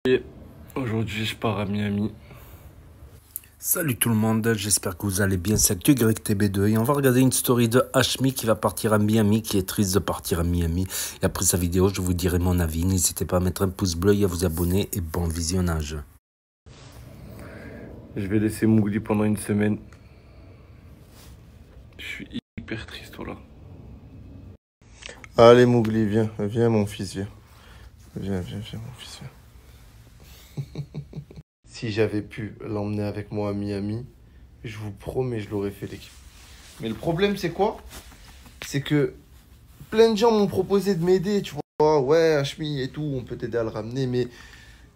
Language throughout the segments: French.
Et aujourd'hui, je pars à Miami. Salut tout le monde, j'espère que vous allez bien, c'est YTB2 et on va regarder une story de Hashmi qui va partir à Miami, qui est triste de partir à Miami. Et après sa vidéo, je vous dirai mon avis. N'hésitez pas à mettre un pouce bleu et à vous abonner et bon visionnage. Je vais laisser Mowgli pendant une semaine. Je suis hyper triste, voilà. Allez Mowgli, viens, viens mon fils, viens. Viens mon fils, viens. Si j'avais pu l'emmener avec moi à Miami, je vous promets, je l'aurais fait l'équipe. Mais le problème, c'est quoi? C'est que plein de gens m'ont proposé de m'aider, tu vois. Ouais, Hashmi et tout, on peut t'aider à le ramener, mais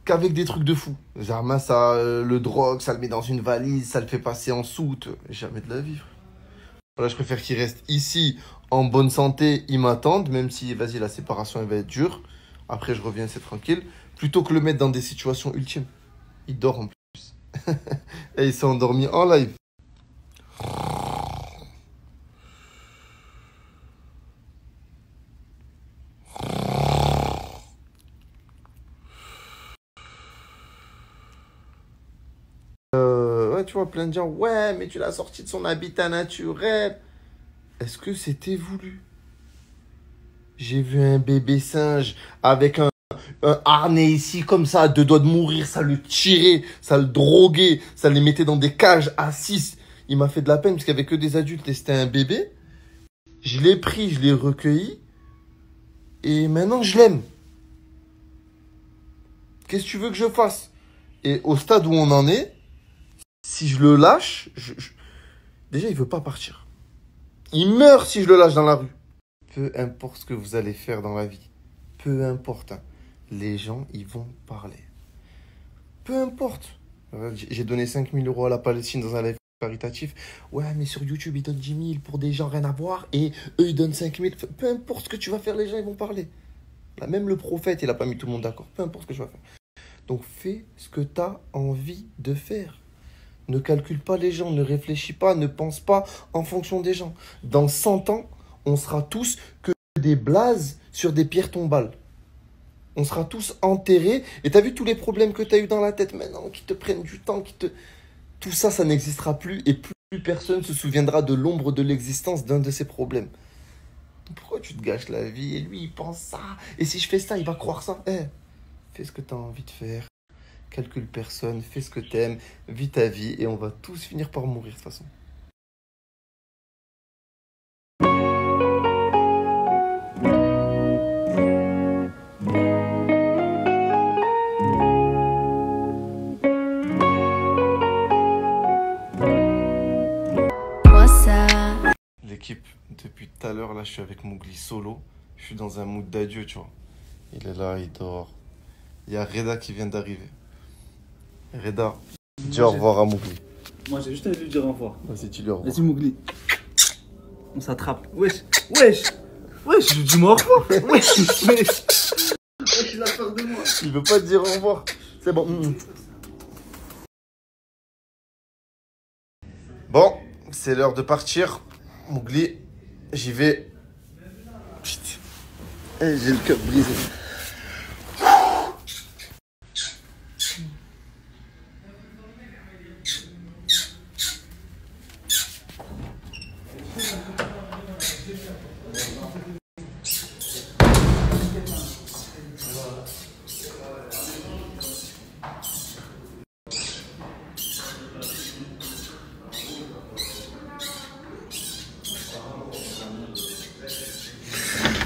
qu'avec des trucs de fou. Zarma, ça, le drogue, ça le met dans une valise, ça le fait passer en soute. Jamais de la vie, frère. Voilà, je préfère qu'il reste ici, en bonne santé, il m'attende, même si, vas-y, la séparation, elle va être dure. Après, je reviens, c'est tranquille. Plutôt que le mettre dans des situations ultimes. Il dort en plus. Et il s'est endormi en live. Ouais, tu vois, plein de gens. Ouais, mais tu l'as sorti de son habitat naturel. Est-ce que c'était voulu? J'ai vu un bébé singe avec un harnais ici, comme ça, à deux doigts de mourir. Ça le tirait, ça le droguait, ça les mettait dans des cages à 6. Il m'a fait de la peine parce qu'il n'y avait que des adultes et c'était un bébé. Je l'ai pris, je l'ai recueilli. Et maintenant, je l'aime. Qu'est-ce que tu veux que je fasse? Et au stade où on en est, si je le lâche, déjà, il veut pas partir. Il meurt si je le lâche dans la rue. Peu importe ce que vous allez faire dans la vie. Peu importe. Hein. Les gens, ils vont parler. Peu importe. J'ai donné 5 000 € à la Palestine dans un live caritatif. Ouais, mais sur YouTube, ils donnent 10 000 pour des gens rien à voir. Et eux, ils donnent 5 000. Peu importe ce que tu vas faire, les gens, ils vont parler. Là, même le prophète, il n'a pas mis tout le monde d'accord. Peu importe ce que tu vas faire. Donc, fais ce que tu as envie de faire. Ne calcule pas les gens, ne réfléchis pas, ne pense pas en fonction des gens. Dans 100 ans, on sera tous que des blazes sur des pierres tombales. On sera tous enterrés. Et tu as vu tous les problèmes que tu as eu dans la tête maintenant, qui te prennent du temps, tout ça, ça n'existera plus. Et plus personne se souviendra de l'ombre de l'existence d'un de ces problèmes. Pourquoi tu te gâches la vie? Et lui, il pense ça. Et si je fais ça, il va croire ça. Fais ce que tu as envie de faire. Calcule personne, fais ce que t'aimes, vis ta vie et on va tous finir par mourir de toute façon. L'équipe, depuis tout à l'heure, là, je suis avec Mowgli solo. Je suis dans un mood d'adieu, tu vois. Il est là, il dort. Il y a Reda qui vient d'arriver. Reda, dis au revoir à Mowgli. Moi j'ai juste envie de lui dire au revoir. Vas-y, dis-lui au revoir. Vas-y Mowgli. On s'attrape. Wesh, dis-moi au revoir. Wesh. Il a peur de moi. Il veut pas te dire au revoir. C'est bon. Bon, c'est l'heure de partir. Mowgli, j'y vais. Putain. J'ai le cœur brisé.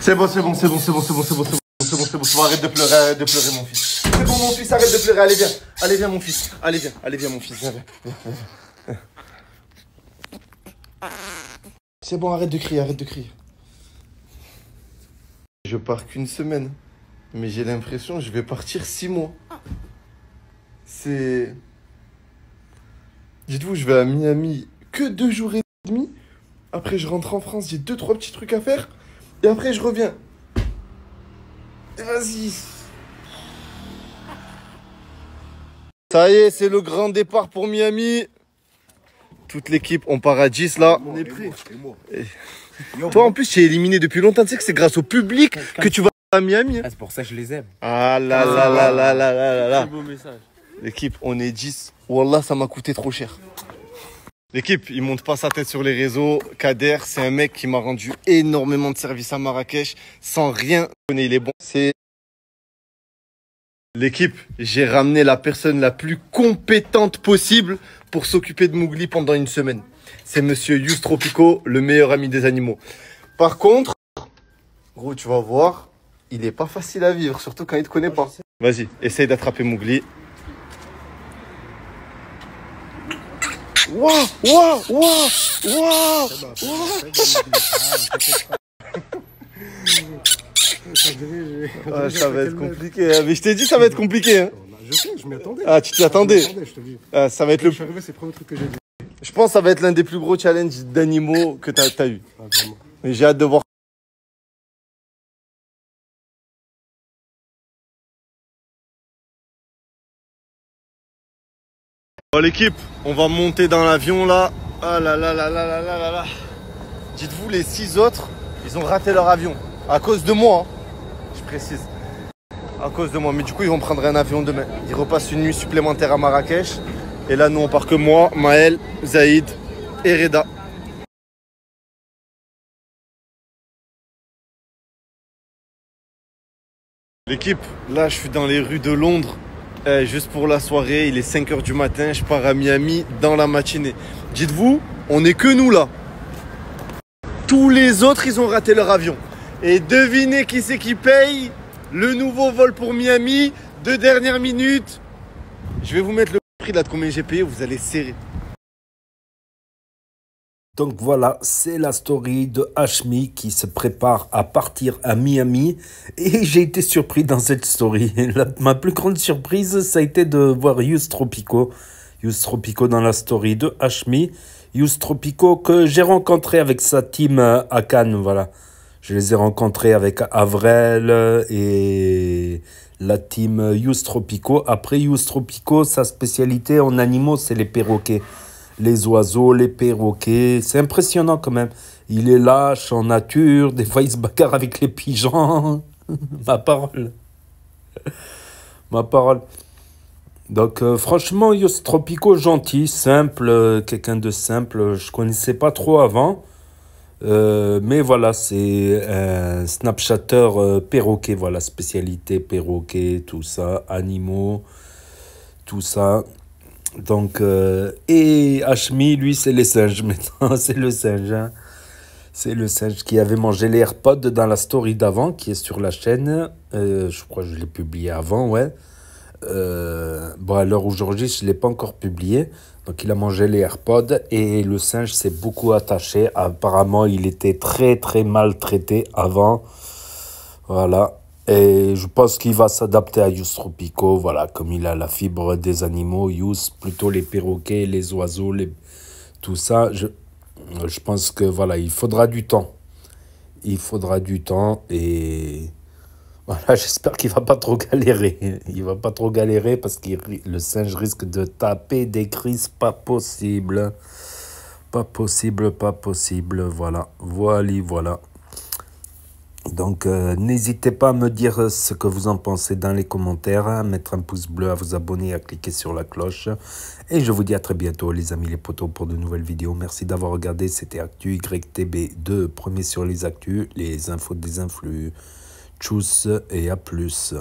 C'est bon. Arrête de pleurer mon fils. C'est bon mon fils, arrête de pleurer, allez viens mon fils. Allez viens mon fils, viens. C'est bon, arrête de crier. Je pars qu'une semaine, mais j'ai l'impression que je vais partir 6 mois. Dites-vous, je vais à Miami que 2 jours et demi. Après, je rentre en France, j'ai 2-3 petits trucs à faire. Et après, je reviens. Et vas-y. Ça y est, c'est le grand départ pour Miami. Toute l'équipe, on part à 10 là. On est prêt. Toi, en plus, tu es éliminé depuis longtemps. Tu sais que c'est grâce au public que tu vas à Miami. Ah, c'est pour ça que je les aime. Ah là là là là là là là là. beau message. L'équipe, on est 10. Wallah, ça m'a coûté trop cher. L'équipe, il monte pas sa tête sur les réseaux. Kader, c'est un mec qui m'a rendu énormément de services à Marrakech sans rien donner. Il est bon. C'est l'équipe. J'ai ramené la personne la plus compétente possible pour s'occuper de Mowgli pendant une semaine. C'est monsieur Yous Tropico, le meilleur ami des animaux. Par contre, gros, tu vas voir, il est pas facile à vivre, surtout quand il te connaît pas. Vas-y, essaye d'attraper Mowgli. Waouh, waouh, waouh, waouh, waouh. Ça va être compliqué, hein. Mais je t'ai dit ça va être compliqué. Hein. Je sais, je m'y attendais. Ah, tu t'y attendais. Je te dis. Ça va être le. Je suis arrivé, c'est le premier truc que j'ai dit. Je pense que ça va être l'un des plus gros challenges d'animaux que t'as eu. Ah, vraiment. Mais j'ai hâte de voir. Bon l'équipe, on va monter dans l'avion là. Ah là là là là là là là là. Dites-vous, les 6 autres, ils ont raté leur avion. À cause de moi, hein. Je précise. À cause de moi. Mais du coup, ils vont prendre un avion demain. Ils repassent une nuit supplémentaire à Marrakech. Et là, nous, on part que moi, Maël, Zaïd et Reda. L'équipe, là, je suis dans les rues de Londres. Juste pour la soirée, il est 5 h du matin, je pars à Miami dans la matinée. Dites-vous, on n'est que nous là. Tous les autres, ils ont raté leur avion. Et devinez qui c'est qui paye le nouveau vol pour Miami, de dernière minute. Je vais vous mettre le prix là de combien j'ai payé, vous allez serrer. Donc voilà, c'est la story de Hashmi qui se prépare à partir à Miami. Et j'ai été surpris dans cette story. Ma plus grande surprise, ça a été de voir Yous Tropico. Yous Tropico dans la story de Hashmi. Yous Tropico que j'ai rencontré avec sa team à Cannes, voilà. Je les ai rencontrés avec Avrel et la team Yous Tropico. Après, Yous Tropico, sa spécialité en animaux, c'est les perroquets. Les oiseaux, les perroquets, c'est impressionnant quand même. Il est lâche en nature, des fois il se bagarre avec les pigeons. Ma parole. Ma parole. Donc franchement, Yous Tropico, gentil, simple, quelqu'un de simple. Je connaissais pas trop avant. Mais voilà, c'est un Snapchatter perroquet, voilà, spécialité perroquet, tout ça, animaux, tout ça. Donc, et Hashmi, lui, c'est les singes maintenant, c'est le singe, hein. C'est le singe qui avait mangé les AirPods dans la story d'avant, qui est sur la chaîne. Je crois que je l'ai publié avant, ouais. Bon, à l'heure aujourd'hui, je ne l'ai pas encore publié. Donc, il a mangé les AirPods et le singe s'est beaucoup attaché. Apparemment, il était très, très maltraité avant. Voilà. Et je pense qu'il va s'adapter à Yous Tropico. Voilà, comme il a la fibre des animaux, Yous, plutôt les perroquets, les oiseaux, tout ça. Je pense que voilà, il faudra du temps. Il faudra du temps et... Voilà, j'espère qu'il va pas trop galérer. Il va pas trop galérer parce que le singe risque de taper des crises pas possible. Pas possible, pas possible. Voilà, voilà. Donc, n'hésitez pas à me dire ce que vous en pensez dans les commentaires, à mettre un pouce bleu, à vous abonner, à cliquer sur la cloche. Et je vous dis à très bientôt, les amis, les potos, pour de nouvelles vidéos. Merci d'avoir regardé. C'était Actu YTB2, premier sur les actus, les infos des influx. Tchuss et à plus.